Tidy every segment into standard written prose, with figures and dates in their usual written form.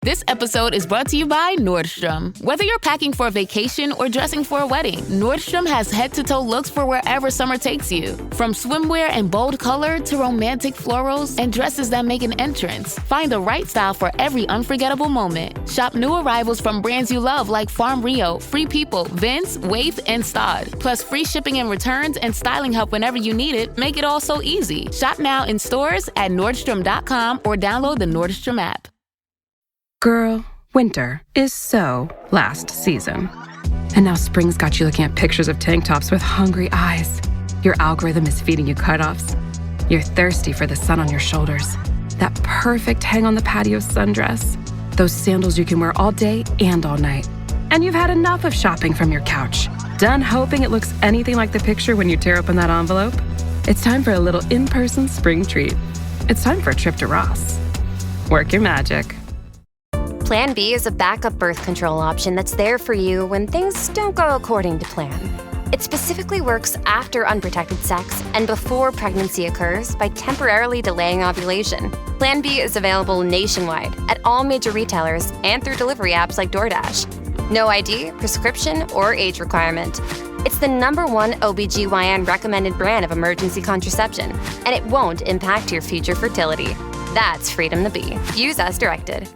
This episode is brought to you by Nordstrom. Whether you're packing for a vacation or dressing for a wedding, Nordstrom has head-to-toe looks for wherever summer takes you. From swimwear and bold color to romantic florals and dresses that make an entrance, find the right style for every unforgettable moment. Shop new arrivals from brands you love like Farm Rio, Free People, Vince, Wave, and Stod. Plus free shipping and returns and styling help whenever you need it make it all so easy. Shop now in stores at Nordstrom.com or download the Nordstrom app. Girl, winter is so last season. And now spring's got you looking at pictures of tank tops with hungry eyes. Your algorithm is feeding you cutoffs. You're thirsty for the sun on your shoulders. That perfect hang on the patio sundress. Those sandals you can wear all day and all night. And you've had enough of shopping from your couch. Done hoping it looks anything like the picture when you tear open that envelope? It's time for a little in-person spring treat. It's time for a trip to Ross. Work your magic. Plan B is a backup birth control option that's there for you when things don't go according to plan. It specifically works after unprotected sex and before pregnancy occurs by temporarily delaying ovulation. Plan B is available nationwide at all major retailers and through delivery apps like DoorDash. No ID, prescription, or age requirement. It's the #1 OBGYN recommended brand of emergency contraception, and it won't impact your future fertility. That's freedom to be. Use as directed.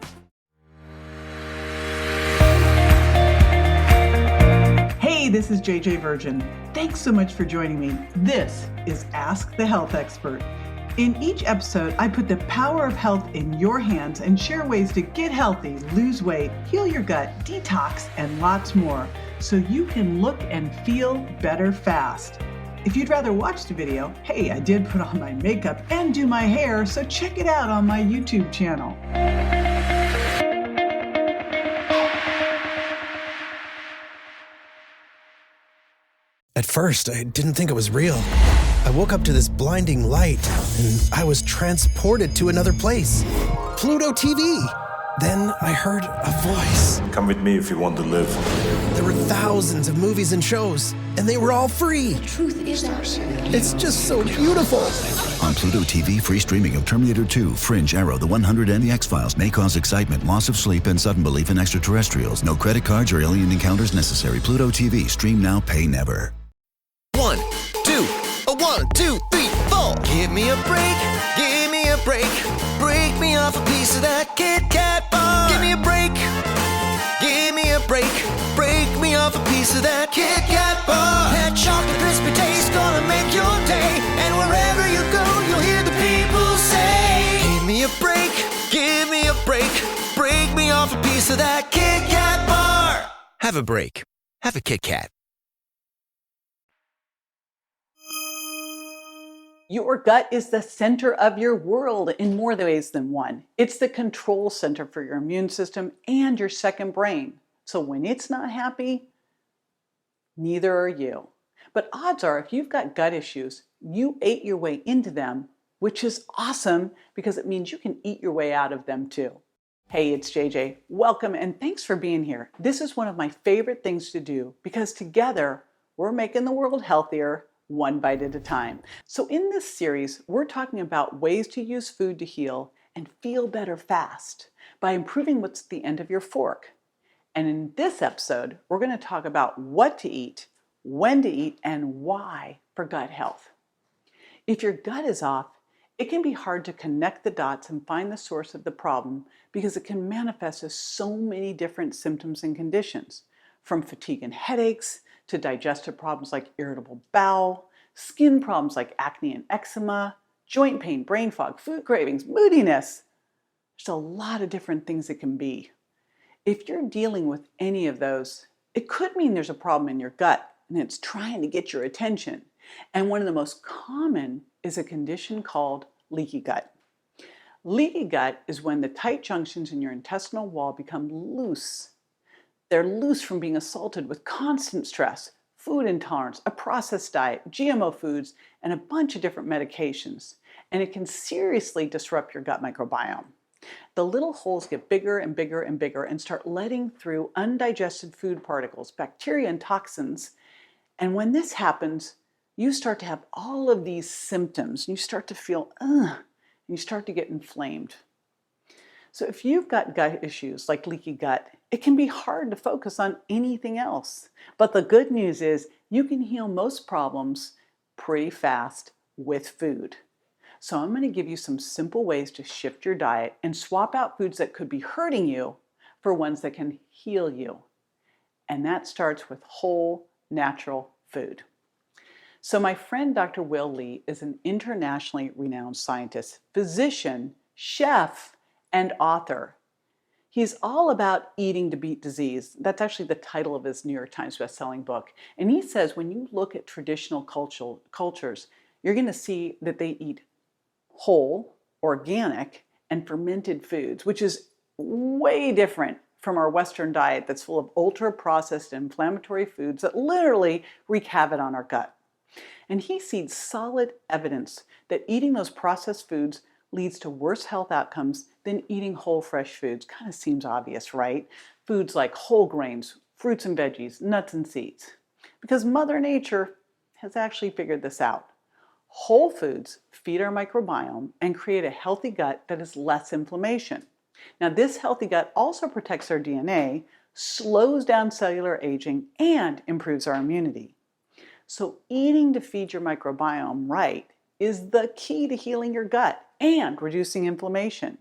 Hey, this is JJ Virgin. Thanks so much for joining me. This is Ask the Health Expert. In each episode, I put the power of health in your hands and share ways to get healthy, lose weight, heal your gut, detox, and lots more, so you can look and feel better fast. If you'd rather watch the video, hey, I did put on my makeup and do my hair, so check it out on my YouTube channel. At first, I didn't think it was real. I woke up to this blinding light, and I was transported to another place. Pluto TV! Then I heard a voice. Come with me if you want to live. There were thousands of movies and shows, and they were all free. The truth is out. It's just so beautiful. On Pluto TV, free streaming of Terminator 2, Fringe, Arrow, The 100, and The X-Files may cause excitement, loss of sleep, and sudden belief in extraterrestrials. No credit cards or alien encounters necessary. Pluto TV. Stream now, pay never. 1, 2, 1, 2, 3, 4. Give me a break, give me a break. Break me off a piece of that Kit Kat bar. Give me a break, give me a break. Break me off a piece of that Kit Kat bar. That chocolate crispy taste gonna make your day. And wherever you go, you'll hear the people say, give me a break, give me a break. Break me off a piece of that Kit Kat bar. Have a break. Have a Kit Kat. Your gut is the center of your world in more ways than one. It's the control center for your immune system and your second brain. So when it's not happy, neither are you. But odds are, if you've got gut issues, you ate your way into them, which is awesome because it means you can eat your way out of them too. Hey, it's JJ. Welcome and thanks for being here. This is one of my favorite things to do because together we're making the world healthier, one bite at a time. So in this series, we're talking about ways to use food to heal and feel better fast by improving what's at the end of your fork. And in this episode, we're going to talk about what to eat, when to eat, and why for gut health. If your gut is off, it can be hard to connect the dots and find the source of the problem because it can manifest as so many different symptoms and conditions, from fatigue and headaches to digestive problems like irritable bowel, skin problems like acne and eczema, joint pain, brain fog, food cravings, moodiness. There's a lot of different things it can be. If you're dealing with any of those, it could mean there's a problem in your gut and it's trying to get your attention. And one of the most common is a condition called leaky gut. Leaky gut is when the tight junctions in your intestinal wall become loose. They're loose from being assaulted with constant stress, food intolerance, a processed diet, GMO foods, and a bunch of different medications. And it can seriously disrupt your gut microbiome. The little holes get bigger and bigger and bigger and start letting through undigested food particles, bacteria, and toxins. And when this happens, you start to have all of these symptoms. You start to feel, and you start to get inflamed. So if you've got gut issues like leaky gut, it can be hard to focus on anything else. But the good news is you can heal most problems pretty fast with food. So I'm going to give you some simple ways to shift your diet and swap out foods that could be hurting you for ones that can heal you. And that starts with whole, natural food. So my friend Dr. Will Lee is an internationally renowned scientist, physician, chef, and author. He's all about eating to beat disease. That's actually the title of his New York Times bestselling book. And he says when you look at traditional cultures, you're going to see that they eat whole, organic, and fermented foods, which is way different from our Western diet that's full of ultra-processed inflammatory foods that literally wreak havoc on our gut. And he sees solid evidence that eating those processed foods leads to worse health outcomes than eating whole fresh foods. Kind of seems obvious, right? Foods like whole grains, fruits and veggies, nuts and seeds. Because Mother Nature has actually figured this out. Whole foods feed our microbiome and create a healthy gut that has less inflammation. Now, this healthy gut also protects our DNA, slows down cellular aging, and improves our immunity. So eating to feed your microbiome right is the key to healing your gut and reducing inflammation.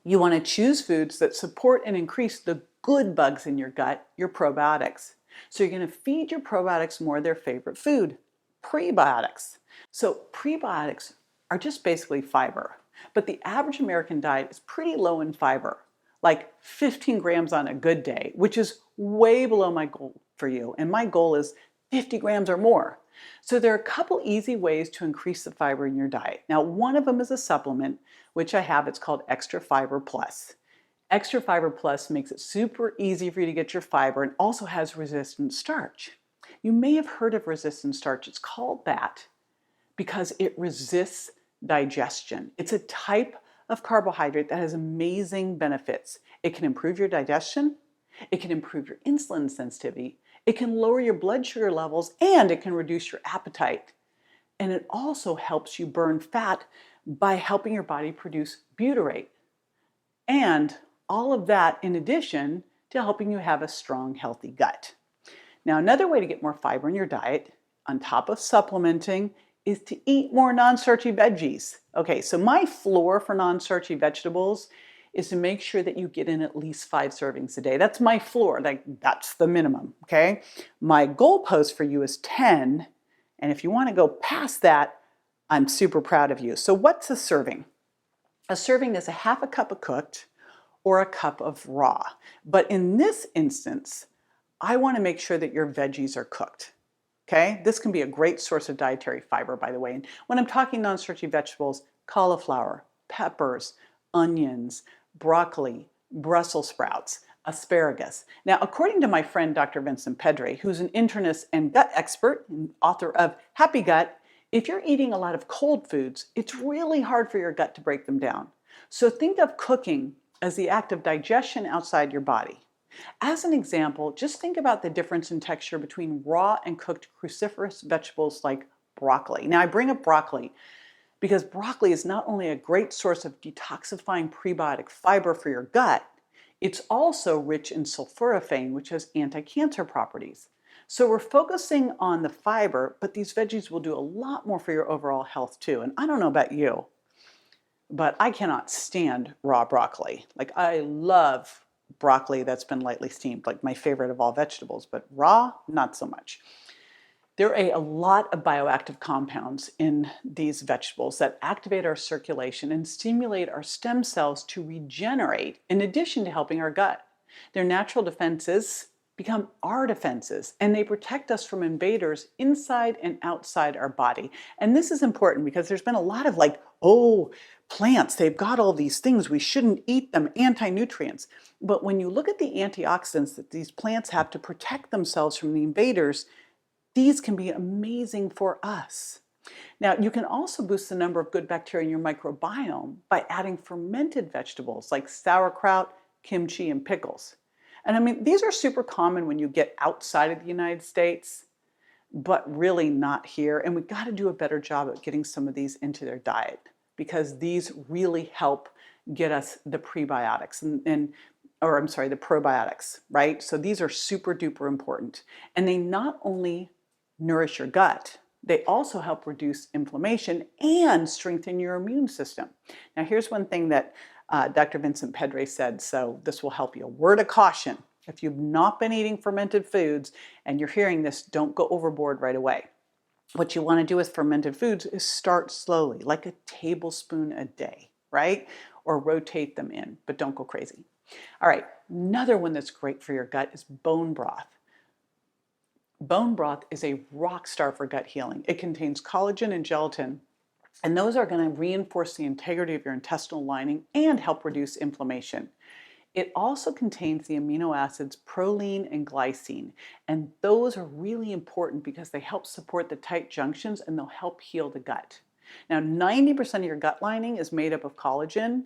You want to choose foods that support and increase the good bugs in your gut, your probiotics. So you're going to feed your probiotics more their favorite food, prebiotics. So prebiotics are just basically fiber, but the average American diet is pretty low in fiber, like 15 grams on a good day, which is way below my goal for you. And my goal is 50 grams or more. So there are a couple easy ways to increase the fiber in your diet. Now, one of them is a supplement, which I have. It's called Extra Fiber Plus. Extra Fiber Plus makes it super easy for you to get your fiber and also has resistant starch. You may have heard of resistant starch. It's called that because it resists digestion. It's a type of carbohydrate that has amazing benefits. It can improve your digestion. It can improve your insulin sensitivity. It can lower your blood sugar levels, and it can reduce your appetite. And it also helps you burn fat by helping your body produce butyrate. And all of that in addition to helping you have a strong, healthy gut. Now, another way to get more fiber in your diet, on top of supplementing, is to eat more non-starchy veggies. Okay, so my floor for non-starchy vegetables is to make sure that you get in at least 5 servings a day. That's my floor, that's the minimum, okay? My goalpost for you is 10, and if you want to go past that, I'm super proud of you. So what's a serving? A serving is a half a cup of cooked or a cup of raw. But in this instance, I want to make sure that your veggies are cooked. Okay, this can be a great source of dietary fiber, by the way. And when I'm talking non-starchy vegetables, cauliflower, peppers, onions, broccoli, Brussels sprouts, asparagus. Now, according to my friend Dr. Vincent Pedre, who's an internist and gut expert and author of Happy Gut, if you're eating a lot of cold foods, it's really hard for your gut to break them down. So think of cooking as the act of digestion outside your body. As an example, just think about the difference in texture between raw and cooked cruciferous vegetables like broccoli. Now, I bring up broccoli because broccoli is not only a great source of detoxifying prebiotic fiber for your gut, it's also rich in sulforaphane, which has anti-cancer properties. So we're focusing on the fiber, but these veggies will do a lot more for your overall health too. And I don't know about you, but I cannot stand raw broccoli. Like, I love broccoli that's been lightly steamed, like my favorite of all vegetables, but raw, not so much. There are a lot of bioactive compounds in these vegetables that activate our circulation and stimulate our stem cells to regenerate, in addition to helping our gut. Their natural defenses become our defenses, and they protect us from invaders inside and outside our body. And this is important because there's been a lot of plants, they've got all these things, we shouldn't eat them, anti-nutrients. But when you look at the antioxidants that these plants have to protect themselves from the invaders, these can be amazing for us. Now, you can also boost the number of good bacteria in your microbiome by adding fermented vegetables like sauerkraut, kimchi, and pickles. And I mean, these are super common when you get outside of the United States, but really not here. And we've got to do a better job at getting some of these into their diet because these really help get us the prebiotics or I'm sorry, the probiotics, right? So these are super duper important. And they not only nourish your gut, they also help reduce inflammation and strengthen your immune system. Now, here's one thing that Dr. Vincent Pedre said, so this will help you. A word of caution. If you've not been eating fermented foods and you're hearing this, don't go overboard right away. What you want to do with fermented foods is start slowly, like a tablespoon a day, right? Or rotate them in, but don't go crazy. All right, another one that's great for your gut is bone broth. Bone broth is a rock star for gut healing. It contains collagen and gelatin, and those are going to reinforce the integrity of your intestinal lining and help reduce inflammation. It also contains the amino acids proline and glycine, and those are really important because they help support the tight junctions and they'll help heal the gut. Now, 90% of your gut lining is made up of collagen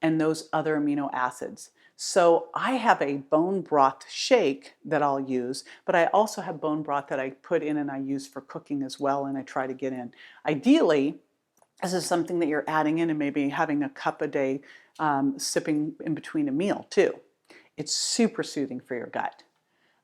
and those other amino acids. So I have a bone broth shake that I'll use, but I also have bone broth that I put in and I use for cooking as well, and I try to get in. Ideally, this is something that you're adding in and maybe having a cup a day, sipping in between a meal too. It's super soothing for your gut.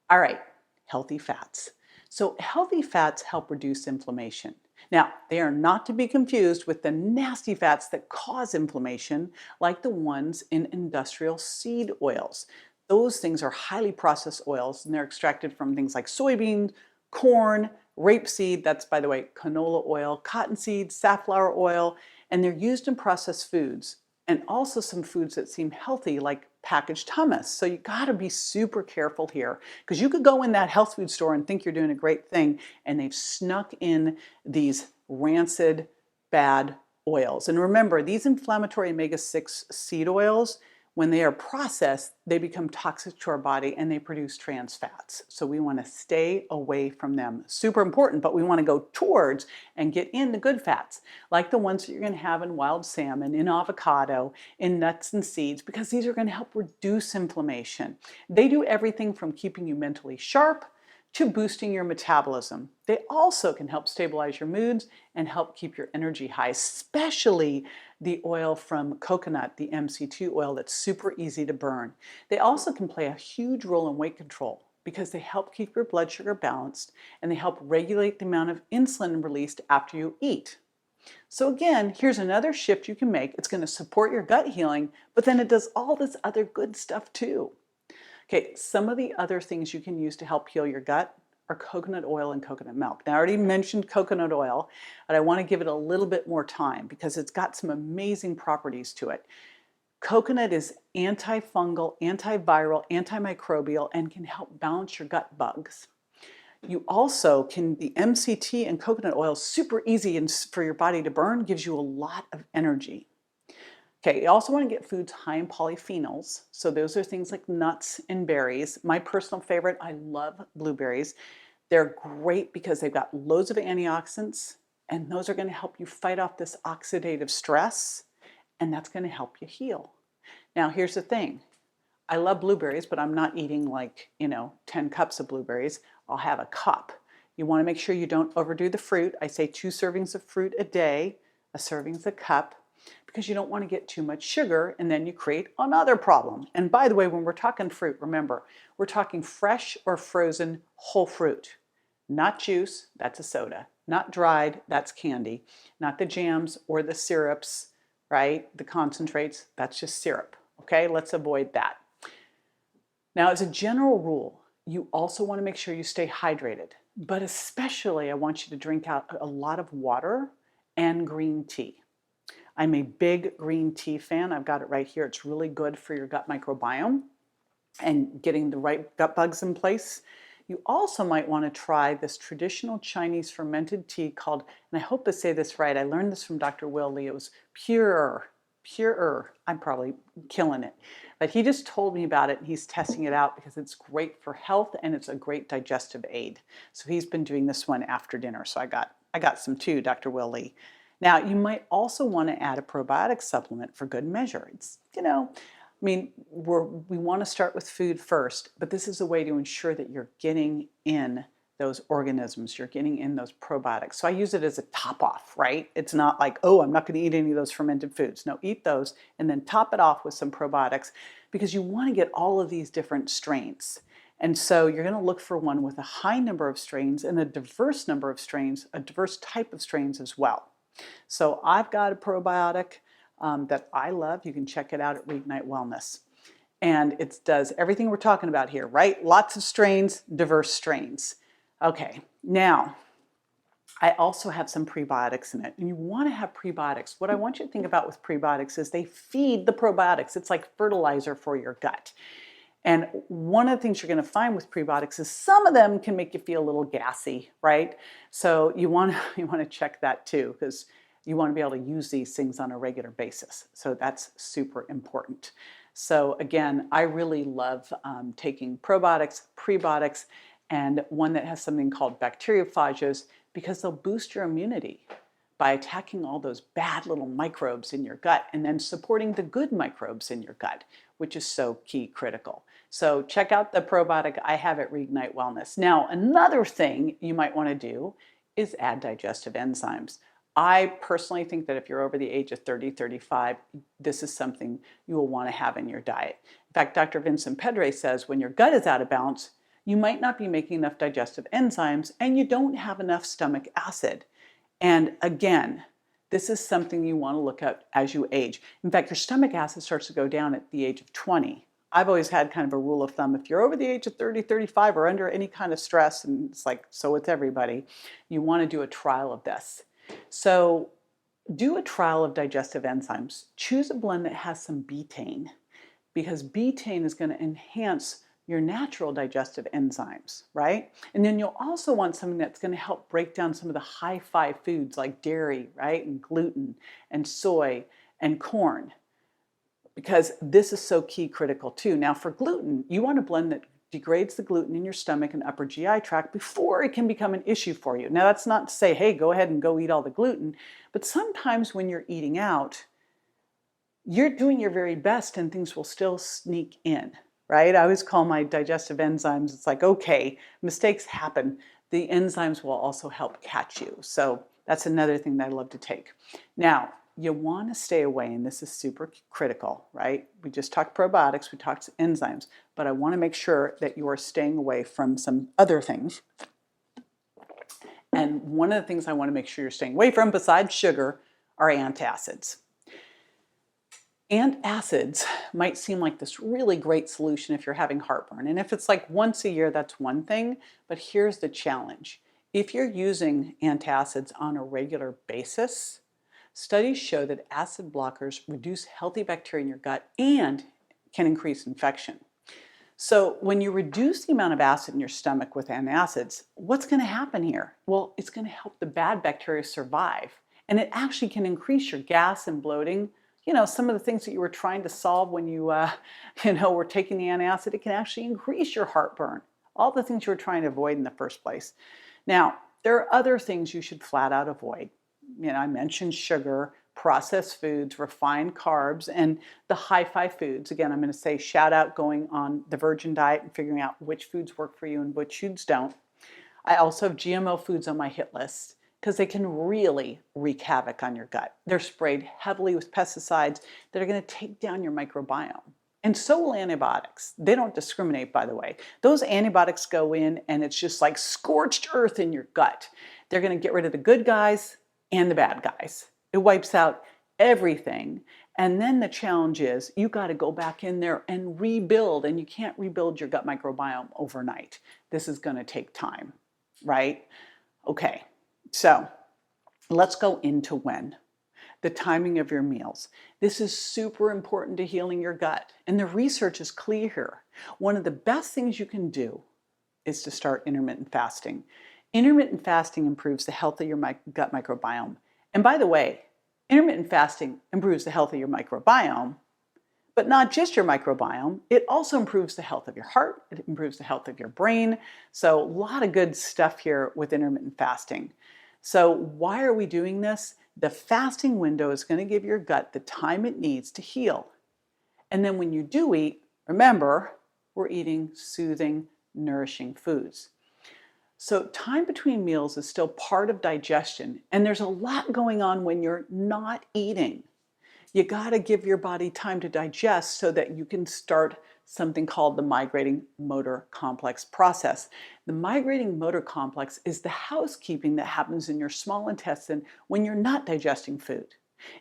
All right, healthy fats. So healthy fats help reduce inflammation. Now, they are not to be confused with the nasty fats that cause inflammation, like the ones in industrial seed oils. Those things are highly processed oils, and they're extracted from things like soybeans, corn, rapeseed, that's, by the way, canola oil, cottonseed, safflower oil, and they're used in processed foods, and also some foods that seem healthy, like packaged hummus. So you got to be super careful here, because you could go in that health food store and think you're doing a great thing, and they've snuck in these rancid, bad oils. And remember, these inflammatory omega-6 seed oils, when they are processed, they become toxic to our body and they produce trans fats. So we want to stay away from them. Super important, but we want to go towards and get in the good fats, like the ones that you're going to have in wild salmon, in avocado, in nuts and seeds, because these are going to help reduce inflammation. They do everything from keeping you mentally sharp to boosting your metabolism. They also can help stabilize your moods and help keep your energy high, especially the oil from coconut, the MCT oil that's super easy to burn. They also can play a huge role in weight control because they help keep your blood sugar balanced and they help regulate the amount of insulin released after you eat. So again, here's another shift you can make. It's going to support your gut healing, but then it does all this other good stuff too. Okay, some of the other things you can use to help heal your gut are coconut oil and coconut milk. Now, I already mentioned coconut oil, but I want to give it a little bit more time because it's got some amazing properties to it. Coconut is antifungal, antiviral, antimicrobial, and can help balance your gut bugs. You also can, the MCT and coconut oil is super easy for your body to burn, gives you a lot of energy. Okay, you also want to get foods high in polyphenols. So those are things like nuts and berries. My personal favorite, I love blueberries. They're great because they've got loads of antioxidants, and those are going to help you fight off this oxidative stress, and that's going to help you heal. Now, here's the thing. I love blueberries, but I'm not eating 10 cups of blueberries. I'll have a cup. You want to make sure you don't overdo the fruit. I say 2 servings of fruit a day. A serving's a cup, because you don't want to get too much sugar and then you create another problem. And by the way, when we're talking fruit, remember, we're talking fresh or frozen whole fruit. Not juice, that's a soda. Not dried, that's candy. Not the jams or the syrups, right? The concentrates, that's just syrup. Okay, let's avoid that. Now, as a general rule, you also want to make sure you stay hydrated, but especially I want you to drink out a lot of water and green tea. I'm a big green tea fan. I've got it right here. It's really good for your gut microbiome and getting the right gut bugs in place. You also might want to try this traditional Chinese fermented tea called, and I hope to say this right, I learned this from Dr. Will Lee, it was Pure. I'm probably killing it. But he just told me about it and he's testing it out because it's great for health and it's a great digestive aid. So he's been doing this one after dinner. So I got some too, Dr. Will Lee. Now, you might also want to add a probiotic supplement for good measure. It's, we want to start with food first, but this is a way to ensure that you're getting in those organisms. You're getting in those probiotics. So I use it as a top off, right? It's not like, oh, I'm not going to eat any of those fermented foods. No, eat those and then top it off with some probiotics because you want to get all of these different strains. And so you're going to look for one with a high number of strains and a diverse number of strains, a diverse type of strains as well. So I've got a probiotic that I love. You can check it out at Reignite Wellness. And it does everything we're talking about here, right? Lots of strains, diverse strains. Okay, now I also have some prebiotics in it. And you want to have prebiotics. What I want you to think about with prebiotics is they feed the probiotics. It's like fertilizer for your gut. And one of the things you're going to find with prebiotics is some of them can make you feel a little gassy, right? So you want to check that too, because you want to be able to use these things on a regular basis. So that's super important. So again, I really love taking probiotics, prebiotics, and one that has something called bacteriophages because they'll boost your immunity by attacking all those bad little microbes in your gut and then supporting the good microbes in your gut, which is so key critical. So check out the probiotic I have at Reignite Wellness. Now, another thing you might want to do is add digestive enzymes. I personally think that if you're over the age of 30, 35, this is something you will want to have in your diet. In fact, Dr. Vincent Pedre says when your gut is out of balance, you might not be making enough digestive enzymes and you don't have enough stomach acid. And again, this is something you want to look at as you age. In fact, your stomach acid starts to go down at the age of 20. I've always had kind of a rule of thumb. If you're over the age of 30, 35 or under any kind of stress, and it's like so with everybody, you want to do a trial of this. So do a trial of digestive enzymes. Choose a blend that has some betaine because betaine is going to enhance your natural digestive enzymes, right? And then you'll also want something that's going to help break down some of the high-fi foods like dairy, right? And gluten and soy and corn because this is so key critical too. Now for gluten, you want a blend that degrades the gluten in your stomach and upper GI tract before it can become an issue for you. Now that's not to say, hey, go ahead and go eat all the gluten, but sometimes when you're eating out, you're doing your very best and things will still sneak in, right? I always call my digestive enzymes, it's like, okay, mistakes happen. The enzymes will also help catch you. So that's another thing that I love to take. Now, you want to stay away, and this is super critical, right? We just talked probiotics, we talked enzymes, but I want to make sure that you are staying away from some other things. And one of the things I want to make sure you're staying away from, besides sugar, are antacids. Antacids might seem like this really great solution if you're having heartburn. And if it's like once a year, that's one thing. But here's the challenge. If you're using antacids on a regular basis, studies show that acid blockers reduce healthy bacteria in your gut and can increase infection. So when you reduce the amount of acid in your stomach with antacids, what's going to happen here? Well, it's going to help the bad bacteria survive. And it actually can increase your gas and bloating. You know, some of the things that you were trying to solve when you, were taking the antacid, it can actually increase your heartburn. All the things you were trying to avoid in the first place. Now, there are other things you should flat out avoid. I mentioned sugar, processed foods, refined carbs, and the hi-fi foods. Again, I'm going to say shout out going on the virgin diet and figuring out which foods work for you and which foods don't. I also have GMO foods on my hit list because they can really wreak havoc on your gut. They're sprayed heavily with pesticides that are going to take down your microbiome. And so will antibiotics. They don't discriminate, by the way. Those antibiotics go in and it's just like scorched earth in your gut. They're going to get rid of the good guys and the bad guys. It wipes out everything. And then the challenge is you got to go back in there and rebuild, and you can't rebuild your gut microbiome overnight. This is going to take time, right? Okay, so let's go into when. The timing of your meals. This is super important to healing your gut. And the research is clear here. One of the best things you can do is to start intermittent fasting. Intermittent fasting improves the health of your gut microbiome. And by the way, intermittent fasting improves the health of your microbiome, but not just your microbiome. It also improves the health of your heart. It improves the health of your brain. So a lot of good stuff here with intermittent fasting. So why are we doing this? The fasting window is going to give your gut the time it needs to heal. And then when you do eat, remember, we're eating soothing, nourishing foods. So time between meals is still part of digestion, and there's a lot going on when you're not eating. You got to give your body time to digest so that you can start something called the migrating motor complex process. The migrating motor complex is the housekeeping that happens in your small intestine when you're not digesting food.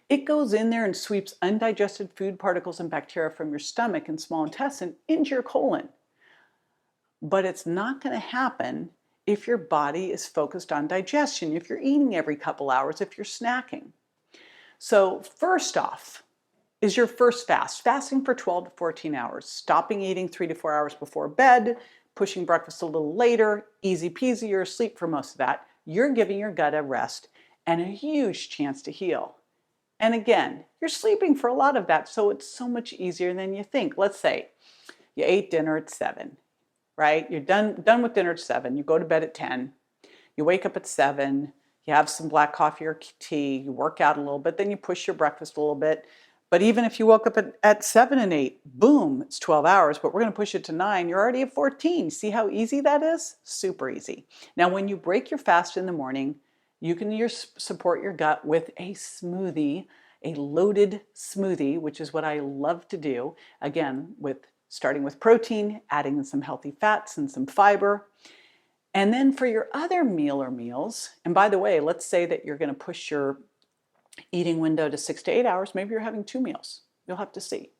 It goes in there and sweeps undigested food particles and bacteria from your stomach and small intestine into your colon. But it's not going to happen if your body is focused on digestion, if you're eating every couple hours, if you're snacking. So first off is your first fast, fasting for 12 to 14 hours, stopping eating 3 to 4 hours before bed, pushing breakfast a little later, easy peasy, you're asleep for most of that. You're giving your gut a rest and a huge chance to heal. And again, you're sleeping for a lot of that, so it's so much easier than you think. Let's say you ate dinner at 7, right? You're done with dinner at 7, you go to bed at 10, you wake up at 7, you have some black coffee or tea, you work out a little bit, then you push your breakfast a little bit. But even if you woke up at 7 and 8, boom, it's 12 hours, but we're going to push it to 9, you're already at 14. See how easy that is? Super easy. Now, when you break your fast in the morning, you can support your gut with a smoothie, a loaded smoothie, which is what I love to do. Again, starting with protein, adding in some healthy fats and some fiber. And then for your other meal or meals, and by the way, let's say that you're going to push your eating window to 6 to 8 hours, maybe you're having 2 meals. You'll have to see.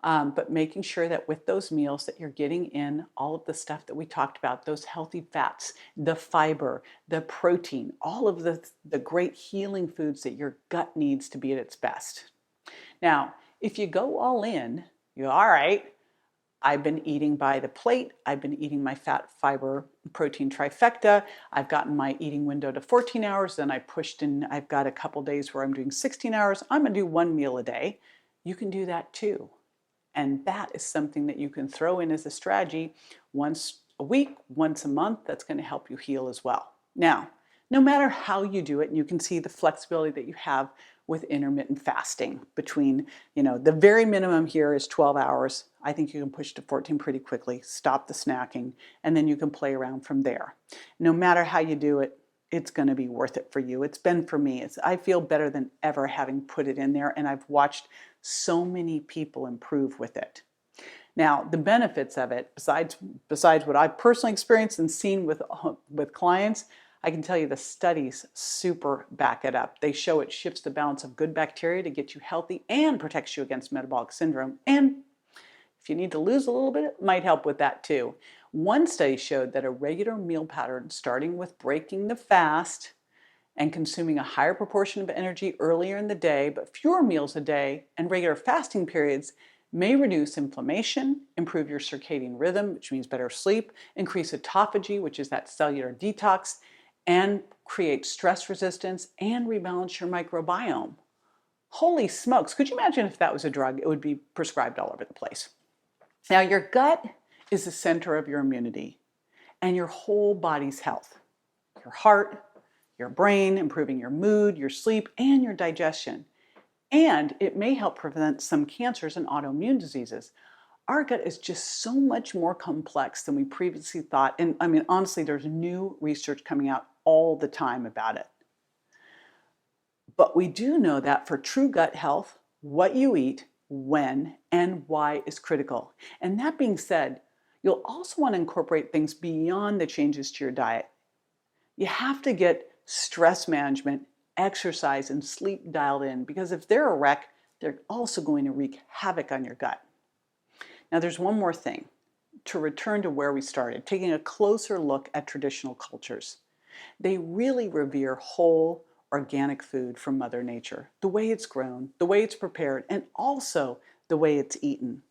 But making sure that with those meals that you're getting in all of the stuff that we talked about, those healthy fats, the fiber, the protein, all of the great healing foods that your gut needs to be at its best. Now, if you go all in, you're all right, I've been eating by the plate, I've been eating my fat, fiber, protein trifecta, I've gotten my eating window to 14 hours, then I pushed in, I've got a couple days where I'm doing 16 hours, I'm gonna do 1 meal a day. You can do that too. And that is something that you can throw in as a strategy once a week, once a month, that's gonna help you heal as well. Now, no matter how you do it, and you can see the flexibility that you have with intermittent fasting between, the very minimum here is 12 hours. I think you can push to 14 pretty quickly, stop the snacking, and then you can play around from there. No matter how you do it, it's going to be worth it for you. It's been for me. I feel better than ever having put it in there, and I've watched so many people improve with it. Now, the benefits of it, besides what I've personally experienced and seen with clients, I can tell you the studies super back it up. They show it shifts the balance of good bacteria to get you healthy and protects you against metabolic syndrome. And if you need to lose a little bit, it might help with that too. One study showed that a regular meal pattern, starting with breaking the fast and consuming a higher proportion of energy earlier in the day, but fewer meals a day, and regular fasting periods may reduce inflammation, improve your circadian rhythm, which means better sleep, increase autophagy, which is that cellular detox, and create stress resistance and rebalance your microbiome. Holy smokes, could you imagine if that was a drug? It would be prescribed all over the place. Now, your gut is the center of your immunity and your whole body's health. Your heart, your brain, improving your mood, your sleep, and your digestion. And it may help prevent some cancers and autoimmune diseases. Our gut is just so much more complex than we previously thought. And I mean, honestly, there's new research coming out all the time about it. But we do know that for true gut health, what you eat, when, and why is critical. And that being said, you'll also want to incorporate things beyond the changes to your diet. You have to get stress management, exercise, and sleep dialed in, because if they're a wreck, they're also going to wreak havoc on your gut. Now, there's one more thing to return to where we started, taking a closer look at traditional cultures. They really revere whole, organic food from Mother Nature, the way it's grown, the way it's prepared, and also the way it's eaten.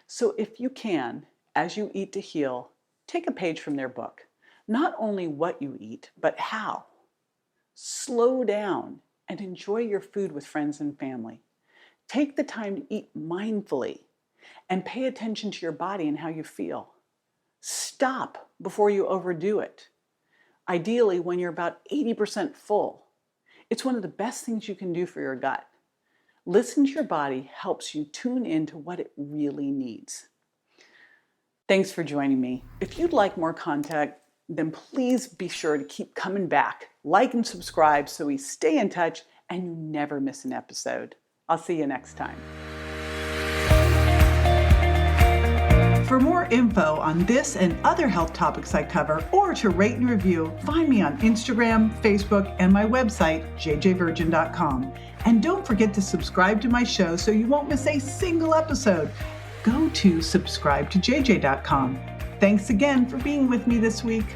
So if you can, as you eat to heal, take a page from their book. Not only what you eat, but how. Slow down and enjoy your food with friends and family. Take the time to eat mindfully and pay attention to your body and how you feel. Stop before you overdo it. Ideally, when you're about 80% full. It's one of the best things you can do for your gut. Listen to your body helps you tune into what it really needs. Thanks for joining me. If you'd like more content then please be sure to keep coming back. Like and subscribe so we stay in touch and you never miss an episode. I'll see you next time. For more info on this and other health topics I cover, or to rate and review, find me on Instagram, Facebook, and my website, jjvirgin.com. And don't forget to subscribe to my show so you won't miss a single episode. Go to subscribetojj.com. Thanks again for being with me this week.